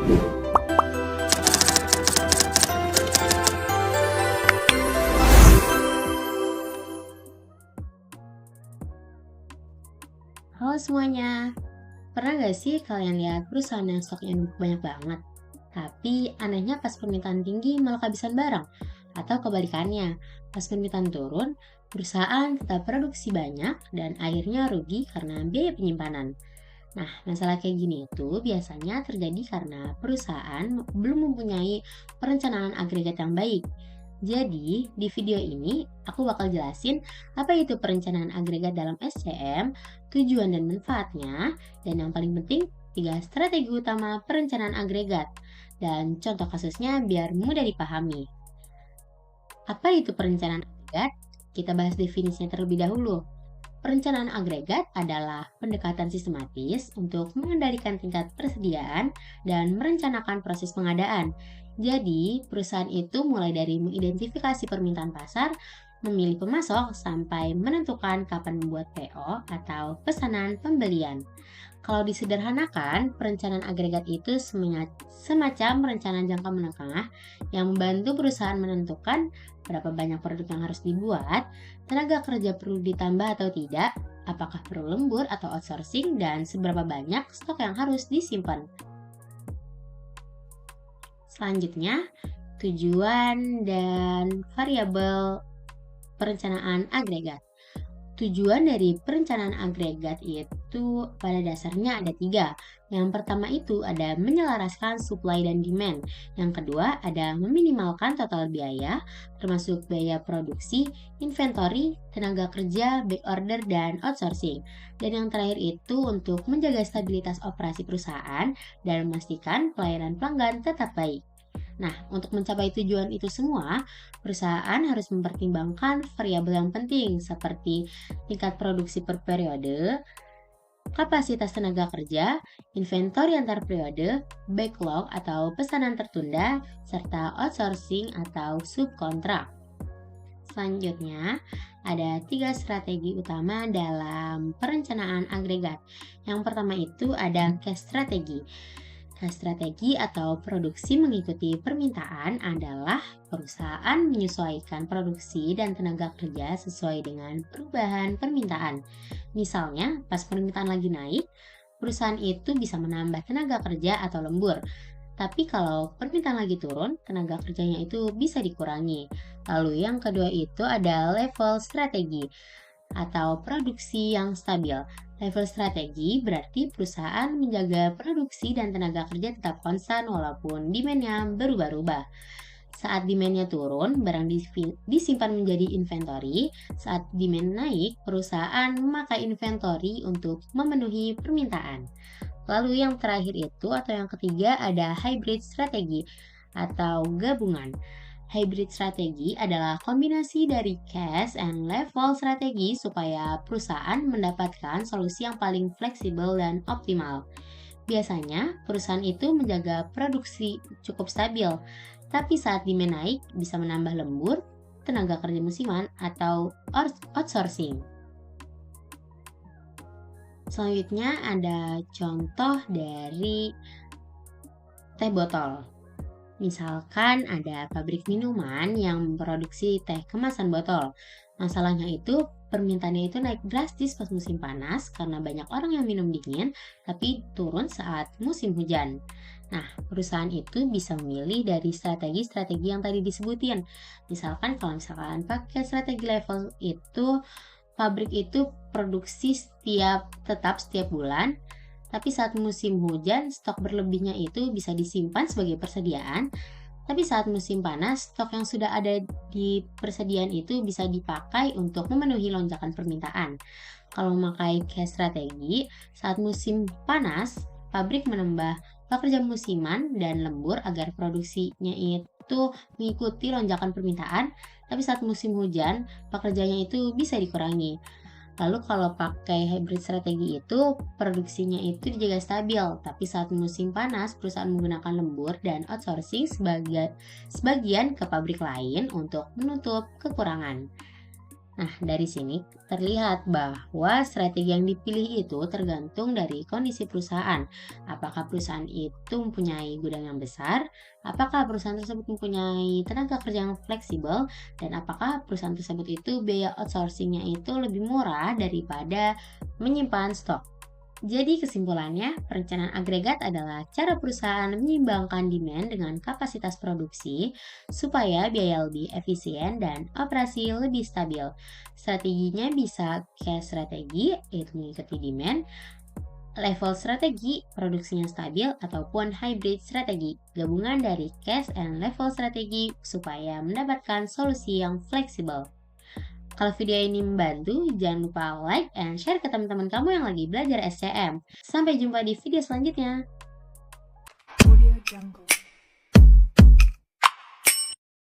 Halo semuanya, pernah nggak sih kalian lihat perusahaan yang stoknya banyak banget? Tapi anehnya pas permintaan tinggi malah kehabisan barang. Atau kebalikannya, pas permintaan turun, perusahaan tetap produksi banyak dan akhirnya rugi karena biaya penyimpanan. Nah, masalah kayak gini itu biasanya terjadi karena perusahaan belum mempunyai perencanaan agregat yang baik. Jadi, di video ini aku bakal jelasin apa itu perencanaan agregat dalam SCM, tujuan dan manfaatnya, dan yang paling penting, 3 strategi utama perencanaan agregat. Dan contoh kasusnya biar mudah dipahami. Apa itu perencanaan agregat? Kita bahas definisinya terlebih dahulu. Perencanaan agregat adalah pendekatan sistematis untuk mengendalikan tingkat persediaan dan merencanakan proses pengadaan. Jadi, perusahaan itu mulai dari mengidentifikasi permintaan pasar, memilih pemasok, sampai menentukan kapan membuat PO atau pesanan pembelian. Kalau disederhanakan, perencanaan agregat itu semacam rencana jangka menengah yang membantu perusahaan menentukan berapa banyak produk yang harus dibuat, tenaga kerja perlu ditambah atau tidak, apakah perlu lembur atau outsourcing, dan seberapa banyak stok yang harus disimpan. Selanjutnya, tujuan dan variabel perencanaan agregat. Tujuan dari perencanaan agregat itu pada dasarnya ada 3. Yang pertama itu ada menyelaraskan supply dan demand. Yang kedua ada meminimalkan total biaya, termasuk biaya produksi, inventory, tenaga kerja, back order, dan outsourcing. Dan yang terakhir itu untuk menjaga stabilitas operasi perusahaan dan memastikan pelayanan pelanggan tetap baik. Nah, untuk mencapai tujuan itu semua, perusahaan harus mempertimbangkan variabel yang penting seperti tingkat produksi per periode, kapasitas tenaga kerja, inventory antar periode, backlog atau pesanan tertunda, serta outsourcing atau subkontrak. Selanjutnya, ada 3 strategi utama dalam perencanaan agregat. Yang pertama itu ada cash strategi. Strategi atau produksi mengikuti permintaan adalah perusahaan menyesuaikan produksi dan tenaga kerja sesuai dengan perubahan permintaan. Misalnya, pas permintaan lagi naik, perusahaan itu bisa menambah tenaga kerja atau lembur. Tapi kalau permintaan lagi turun, tenaga kerjanya itu bisa dikurangi. Lalu yang kedua itu ada level strategi atau produksi yang stabil. Level strategi berarti perusahaan menjaga produksi dan tenaga kerja tetap konstan walaupun demand-nya berubah-ubah. Saat demand-nya turun, barang disimpan menjadi inventory. Saat demand naik, perusahaan memakai inventory untuk memenuhi permintaan. Lalu yang terakhir itu atau yang ketiga ada hybrid strategi atau gabungan. Hybrid strategi adalah kombinasi dari cash and level strategi supaya perusahaan mendapatkan solusi yang paling fleksibel dan optimal. Biasanya, perusahaan itu menjaga produksi cukup stabil, tapi saat demand naik bisa menambah lembur, tenaga kerja musiman, atau outsourcing. Selanjutnya ada contoh dari teh botol. Misalkan ada pabrik minuman yang memproduksi teh kemasan botol. Masalahnya itu permintaannya itu naik drastis pas musim panas karena banyak orang yang minum dingin, tapi turun saat musim hujan. Nah, perusahaan itu bisa memilih dari strategi-strategi yang tadi disebutin. Misalkan kalau misalkan pakai strategi level itu, pabrik itu produksi tetap setiap bulan, tapi saat musim hujan, stok berlebihnya itu bisa disimpan sebagai persediaan. Tapi saat musim panas, stok yang sudah ada di persediaan itu bisa dipakai untuk memenuhi lonjakan permintaan. Kalau memakai cash strategi, saat musim panas, pabrik menambah pekerja musiman dan lembur agar produksinya itu mengikuti lonjakan permintaan. Tapi saat musim hujan, pekerjanya itu bisa dikurangi. Lalu kalau pakai hybrid strategi itu, produksinya itu dijaga stabil, tapi saat musim panas, perusahaan menggunakan lembur dan outsourcing sebagian ke pabrik lain untuk menutup kekurangan. Nah, dari sini terlihat bahwa strategi yang dipilih itu tergantung dari kondisi perusahaan. Apakah perusahaan itu mempunyai gudang yang besar, apakah perusahaan tersebut mempunyai tenaga kerja yang fleksibel, dan apakah perusahaan tersebut itu biaya outsourcingnya itu lebih murah daripada menyimpan stok. Jadi kesimpulannya, perencanaan agregat adalah cara perusahaan menyeimbangkan demand dengan kapasitas produksi supaya biaya lebih efisien dan operasi lebih stabil. Strateginya bisa cash strategi, yaitu mengikuti demand, level strategi, produksinya stabil, ataupun hybrid strategi, gabungan dari cash and level strategi supaya mendapatkan solusi yang fleksibel. Kalau video ini membantu, jangan lupa like and share ke teman-teman kamu yang lagi belajar SCM. Sampai jumpa di video selanjutnya. Audio Jungle.